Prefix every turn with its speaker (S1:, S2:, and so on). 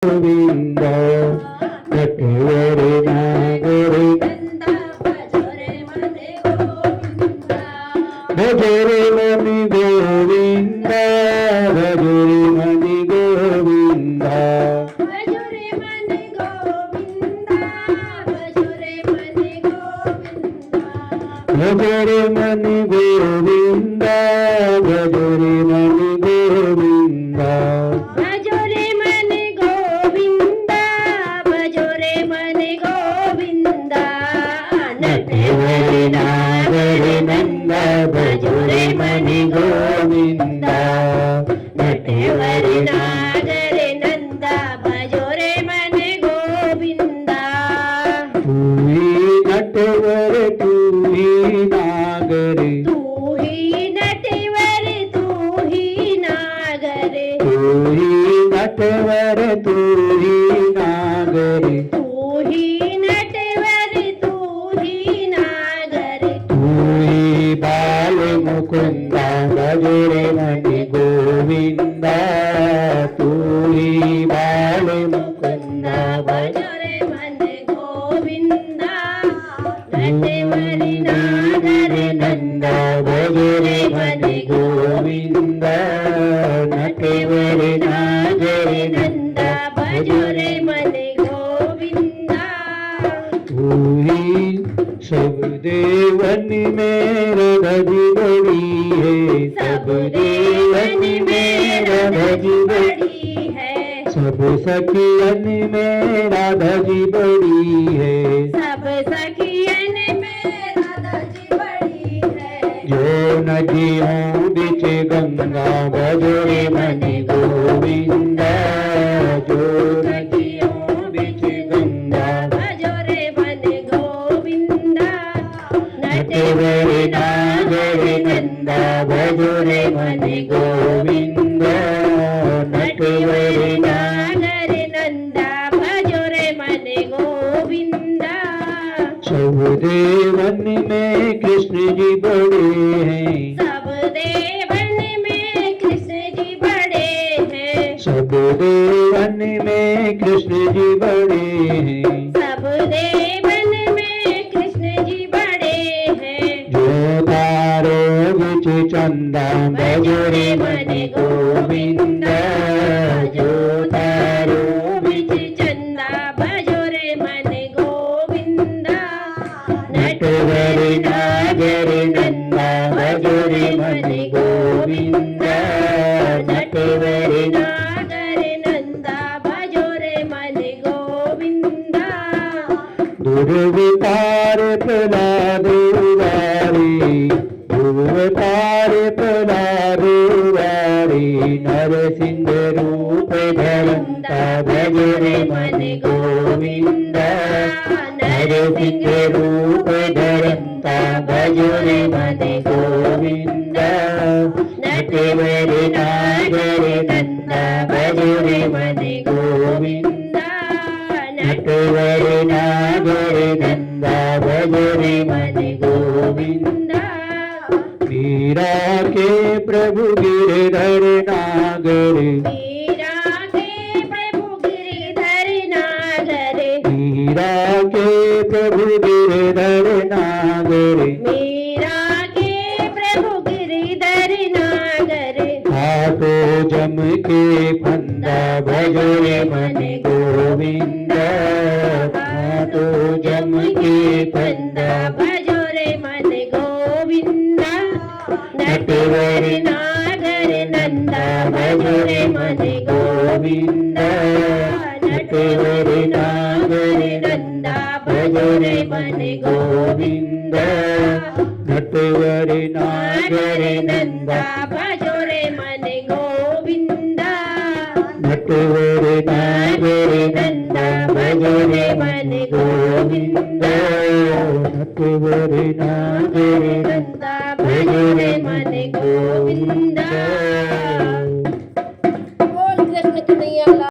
S1: गोविंद नटवरे नागरे भजरे मनि गोविंद भजरे मनि गोविंद भजरे मनि गोविंद भजरे मनि गोविंद भजरे मनि गोविंद भजरे मनि गोविंद भजरे मनि गोविंद भजरे मनि गोविंद नटवरे नागरे नंद भजरे मनि गोविंद नटवरे नागरे नंद भजरे मनि गोविंद तू ही नटवर तू ही नागरे तू ही नटवर तू ही नागरे तू ही नटवर तू ही नागरे तू ही नटवर तू ही नागरे तू ही बाल मुकुंद भजरे मनि गोविंद तू ही बाल मुकुंद भजरे मनि गोविंद नटवरे नागरे नंद भजरे मनि गोविंद नटवरे नागरे नंद भजरे मनि गोविंद तू ही सब देवन में राधा बड़ी है सब देवन में राधा जी बड़ी है सब सखियन में राधा जी बड़ी है सब सखियन में राधा जी बड़ी है जो नदियों बिच गंगा भजरे मनि गोविंद जो नदियों बिच गंगा भजरे मनि गोविंद नटवरे नागरे नंद भजरे मनि गोविंद नटवरे नागरे नंद भजरे मनि गोविंद सब देवन में कृष्ण जी बड़े हैं सब देवन में कृष्ण जी बड़े हैं सब देवन में कृष्ण जी बड़े हैं सब देवन में कृष्ण जी बड़े हैं जो तारो बिच चंदा भजरे मनि गोविंद जो तारो बिच चंदा भजरे मनि गोविंद नटवरे नागरे नंद भजरे मनि गोविंद नटवरे नागरे नंद भजरे मनि गोविंद दुर्विपार प्रहलाद वारी दुर्विपार प्रहलाद वारी नरसिंह रूप धरंता भजरे मनि गोविंद नरसिंह रूप धरंता भजरे मनि गोविंद नटवरे नागरे नंद भजरे मनि गोविंद नटवरे नागरे नंद भजरे मनि गोविंद मीरा के प्रभु गिरधर नागरे मीरा के प्रभु गिरधर नागरे मीरा के प्रभु गिरधर नागरे मीरा के प्रभु गिरधर नागरे हाथो जम के फंदा भजरे मनि गोविंद हाथो जम के फंदा भजरे मनि गोविंद नटवरे नागरे नंद भजरे मनि गोविंद नटवरे नागरे नंद भजरे मनि गोविंद नटवरे नागरे नंद भजरे मनि गोविंद नटवरे नागरे नंद भजरे मनि गोविंद नटवरे नागरे